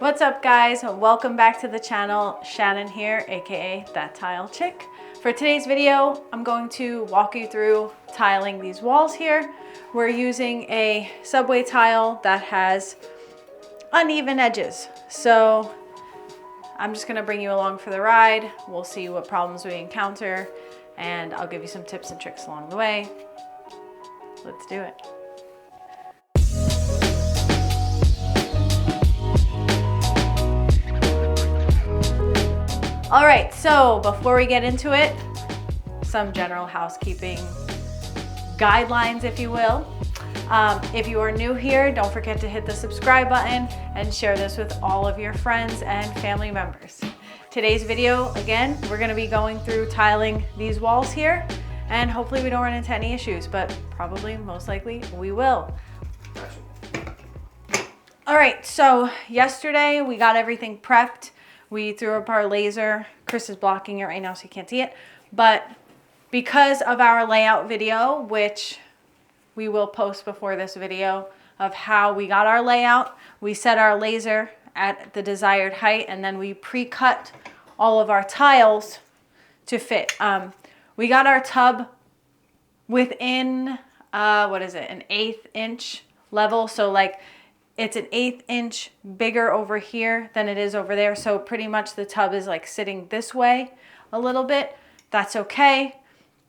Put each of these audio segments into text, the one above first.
What's up guys? Welcome back to the channel. Shannon here, aka That Tile Chick. For today's video, I'm going to walk you through tiling these walls here. We're using a subway tile that has uneven edges. So I'm just gonna bring you along for the ride. We'll see what problems we encounter and I'll give you some tips and tricks along the way. Let's do it. All right, so before we get into it, some general housekeeping guidelines, if you will. If you are new here, don't forget to hit the subscribe button and share this with all of your friends and family members. Today's video, again, we're gonna be going through tiling these walls here, and hopefully we don't run into any issues, but probably, most likely, we will. All right, so yesterday we got everything prepped. We threw up our laser. Chris is blocking it right now so you can't see it. But because of our layout video, which we will post before this video of how we got our layout, we set our laser at the desired height and then we pre-cut all of our tiles to fit. We got our tub within, an 1/8 inch level. So like, it's an 1/8 inch bigger over here than it is over there. So pretty much the tub is like sitting this way a little bit. That's okay.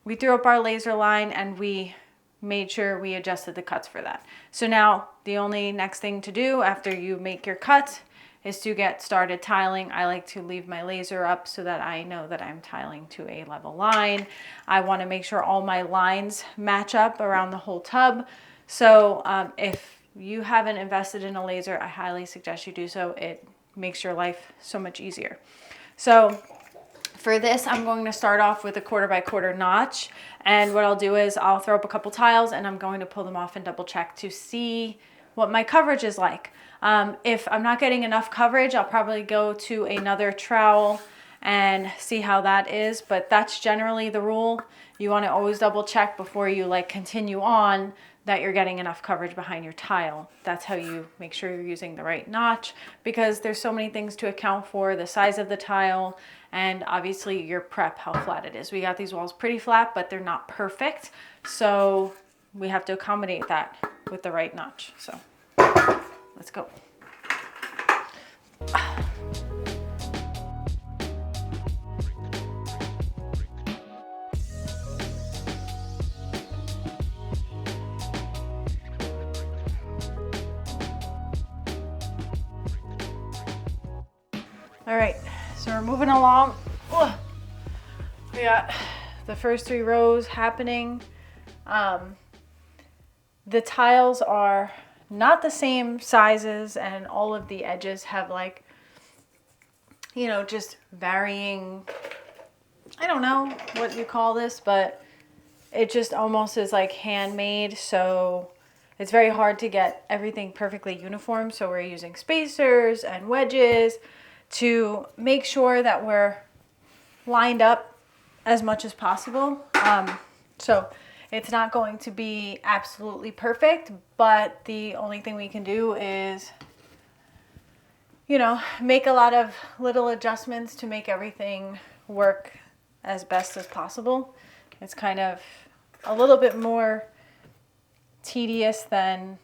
We threw up our laser line and we made sure we adjusted the cuts for that. So now the only next thing to do after you make your cuts is to get started tiling. I like to leave my laser up so that I know that I'm tiling to a level line. I want to make sure all my lines match up around the whole tub. So if you haven't invested in a laser, I highly suggest you do so. It makes your life so much easier. So for this, I'm going to start off with a 1/4 by 1/4 notch. And what I'll do is I'll throw up a couple tiles and I'm going to pull them off and double check to see what my coverage is like. If I'm not getting enough coverage, I'll probably go to another trowel and see how that is. But that's generally the rule. You want to always double check before you like continue on that you're getting enough coverage behind your tile. That's how you make sure you're using the right notch, because there's so many things to account for: the size of the tile and obviously your prep, how flat it is. We got these walls pretty flat, but they're not perfect. So we have to accommodate that with the right notch. So let's go. All right, so we're moving along. Ugh. We got the first 3 rows happening. The tiles are not the same sizes and all of the edges have like, you know, just varying, I don't know what you call this, but it just almost is like handmade. So it's very hard to get everything perfectly uniform. So we're using spacers and wedges to make sure that we're lined up as much as possible. So it's not going to be absolutely perfect, but the only thing we can do is, you know, make a lot of little adjustments to make everything work as best as possible. It's kind of a little bit more tedious than,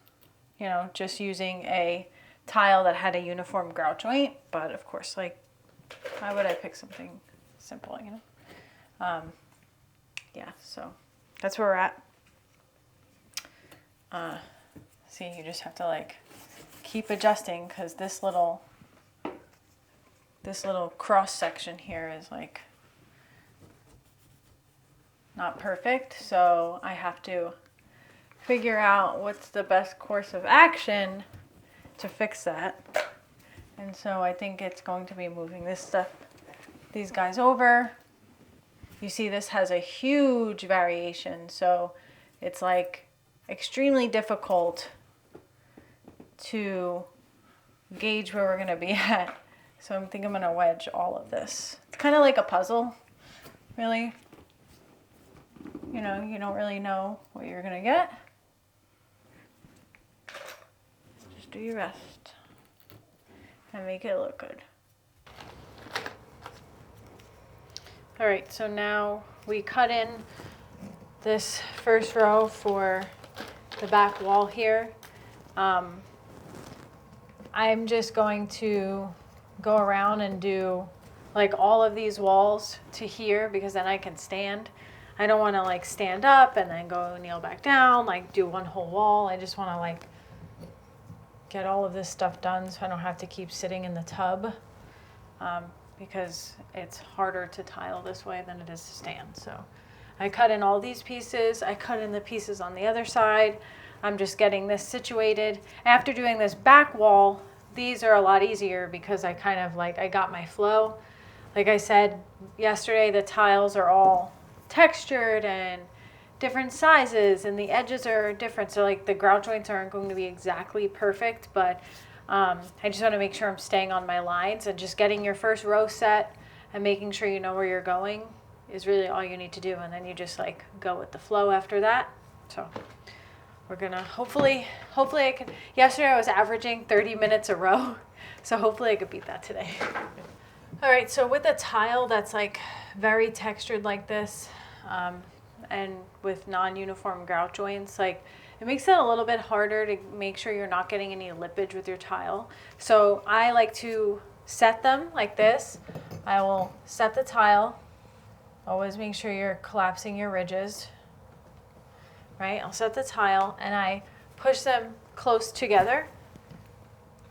you know, just using a tile that had a uniform grout joint, but of course, like, why would I pick something simple, you know? Yeah, so that's where we're at. See, you just have to like keep adjusting, because this little cross section here is like not perfect, so I have to figure out what's the best course of action to fix that. And so I think it's going to be moving these guys over. You see this has a huge variation, so it's like extremely difficult to gauge where we're going to be at. So I think I'm going to wedge all of this. It's kind of like a puzzle, really. You know, you don't really know what you're going to get. Just do your best. and make it look good. All right, so now we cut in this first row for the back wall here. I'm just going to go around and do like all of these walls to here, because then I can stand. I don't want to like stand up and then go kneel back down, like do one whole wall. I just want to like get all of this stuff done so I don't have to keep sitting in the tub, because it's harder to tile this way than it is to stand. So I cut in all these pieces. I cut in the pieces on the other side. I'm just getting this situated. After doing this back wall, these are a lot easier because I kind of like, I got my flow. Like I said yesterday, the tiles are all textured and different sizes and the edges are different. So like the grout joints aren't going to be exactly perfect, but I just want to make sure I'm staying on my lines, and just getting your first row set and making sure you know where you're going is really all you need to do. And then you just like go with the flow after that. So we're gonna hopefully I can. Yesterday I was averaging 30 minutes a row, so hopefully I could beat that today. All right, so with a tile that's like very textured like this, and with non-uniform grout joints, like it makes it a little bit harder to make sure you're not getting any lippage with your tile. So I like to set them like this. I will set the tile. Always make sure you're collapsing your ridges. Right, I'll set the tile and I push them close together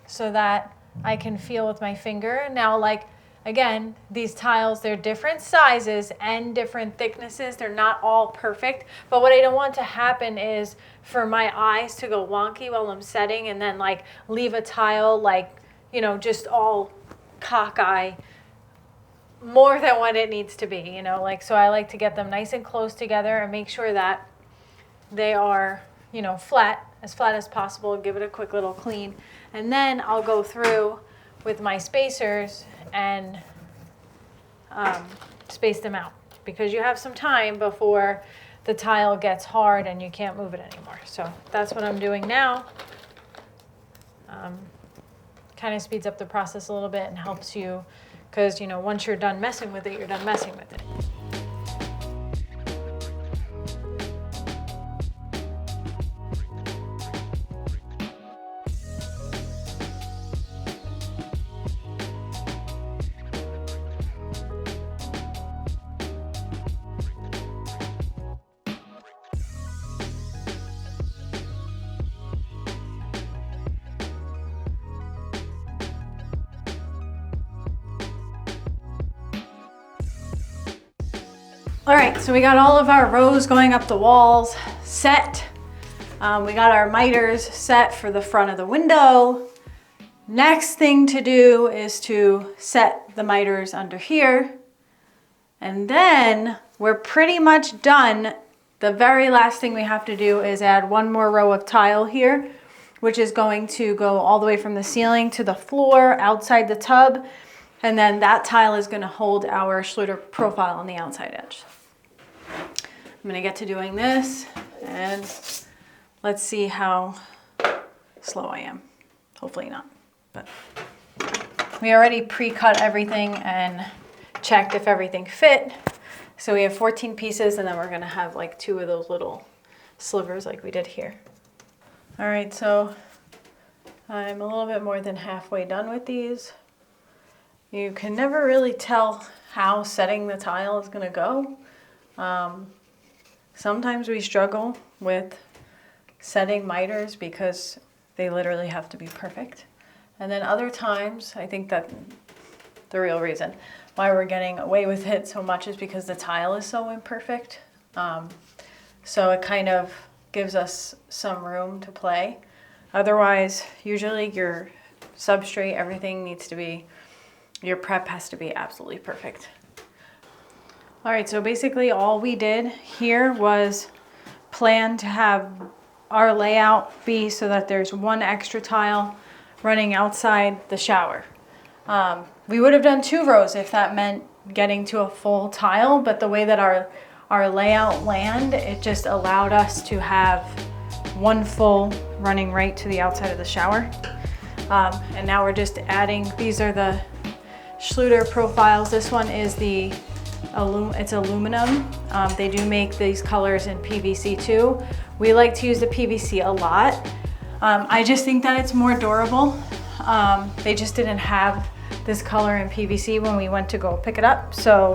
so that I can feel with my finger. Now, like, again, these tiles, they're different sizes and different thicknesses. They're not all perfect, but what I don't want to happen is for my eyes to go wonky while I'm setting and then like leave a tile like, you know, just all cockeye more than what it needs to be, you know, like, so I like to get them nice and close together and make sure that they are, you know, flat as possible. Give it a quick little clean. And then I'll go through with my spacers and space them out, because you have some time before the tile gets hard and you can't move it anymore. So that's what I'm doing now. Kind of speeds up the process a little bit and helps you, because, you know, once you're done messing with it, you're done messing with it. All right, so we got all of our rows going up the walls set. We got our miters set for the front of the window. Next thing to do is to set the miters under here. And then we're pretty much done. The very last thing we have to do is add one more row of tile here, which is going to go all the way from the ceiling to the floor outside the tub. And then that tile is going to hold our Schluter profile on the outside edge. I'm going to get to doing this, and let's see how slow I am. Hopefully not, but we already pre-cut everything and checked if everything fit. So we have 14 pieces, and then we're going to have like 2 of those little slivers like we did here. All right, so I'm a little bit more than halfway done with these. You can never really tell how setting the tile is going to go. Sometimes we struggle with setting miters because they literally have to be perfect. And then other times, I think that the real reason why we're getting away with it so much is because the tile is so imperfect. So it kind of gives us some room to play. Otherwise, usually your substrate, everything needs to be, your prep has to be absolutely perfect. All right, so basically all we did here was plan to have our layout be so that there's one extra tile running outside the shower. We would have done 2 rows if that meant getting to a full tile, but the way that our layout landed, it just allowed us to have one full running right to the outside of the shower. And now we're just adding, these are the Schluter profiles. This one is the it's aluminum. They do make these colors in PVC too. We like to use the PVC a lot. I just think that it's more durable. They just didn't have this color in PVC when we went to go pick it up, so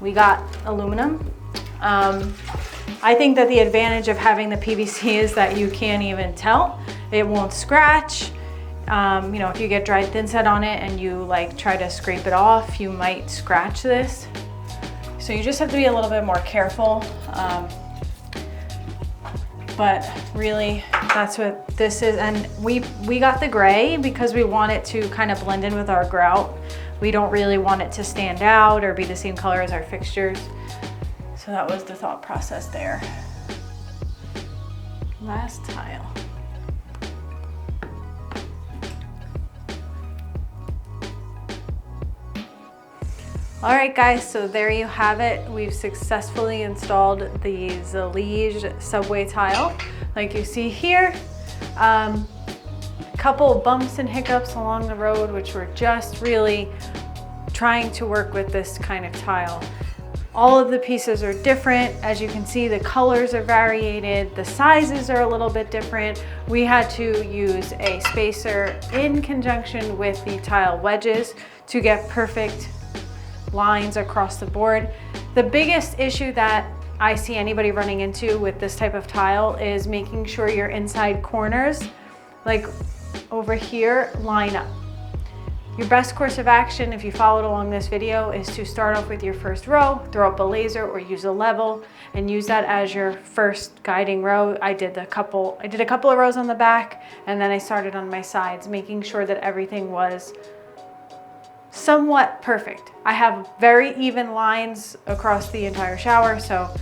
we got aluminum. I think that the advantage of having the PVC is that you can't even tell. It won't scratch. You know, if you get dried thinset on it and you like try to scrape it off, you might scratch this. So you just have to be a little bit more careful. But really, that's what this is. And we got the gray because we want it to kind of blend in with our grout. We don't really want it to stand out or be the same color as our fixtures. So that was the thought process there. Last tile. All right guys, so there you have it. We've successfully installed the Zellige subway tile. Like you see here, a couple bumps and hiccups along the road, which we're just really trying to work with this kind of tile. All of the pieces are different. As you can see, the colors are variated, the sizes are a little bit different. We had to use a spacer in conjunction with the tile wedges to get perfect lines across the board. The biggest issue that I see anybody running into with this type of tile is making sure your inside corners, like over here, line up. Your best course of action, if you followed along this video, is to start off with your first row, throw up a laser or use a level and use that as your first guiding row. I did a couple of rows on the back, and then I started on my sides, making sure that everything was somewhat perfect. I have very even lines across the entire shower, so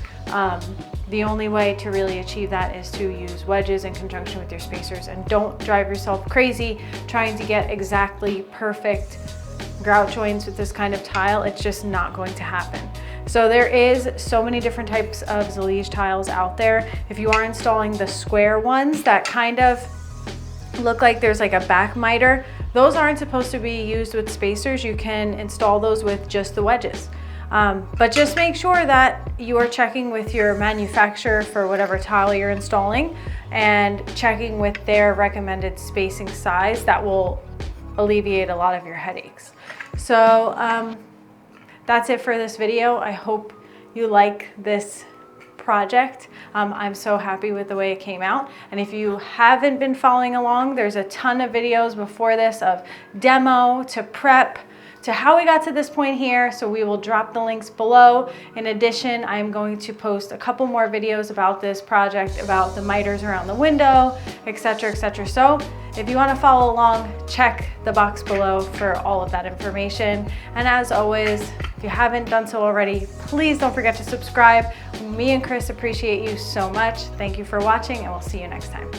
the only way to really achieve that is to use wedges in conjunction with your spacers, and don't drive yourself crazy trying to get exactly perfect grout joints with this kind of tile. It's just not going to happen. So there is so many different types of Zellige tiles out there. If you are installing the square ones that kind of look like there's like a back miter, those aren't supposed to be used with spacers. You can install those with just the wedges. But just make sure that you are checking with your manufacturer for whatever tile you're installing and checking with their recommended spacing size. That will alleviate a lot of your headaches. So that's it for this video. I hope you like this project. I'm so happy with the way it came out. And if you haven't been following along, there's a ton of videos before this of demo to prep to how we got to this point here. So we will drop the links below. In addition, I'm going to post a couple more videos about this project, about the miters around the window, etc., etc. So if you want to follow along, check the box below for all of that information. And as always, if you haven't done so already, please don't forget to subscribe. Me and Chris appreciate you so much. Thank you for watching, and we'll see you next time.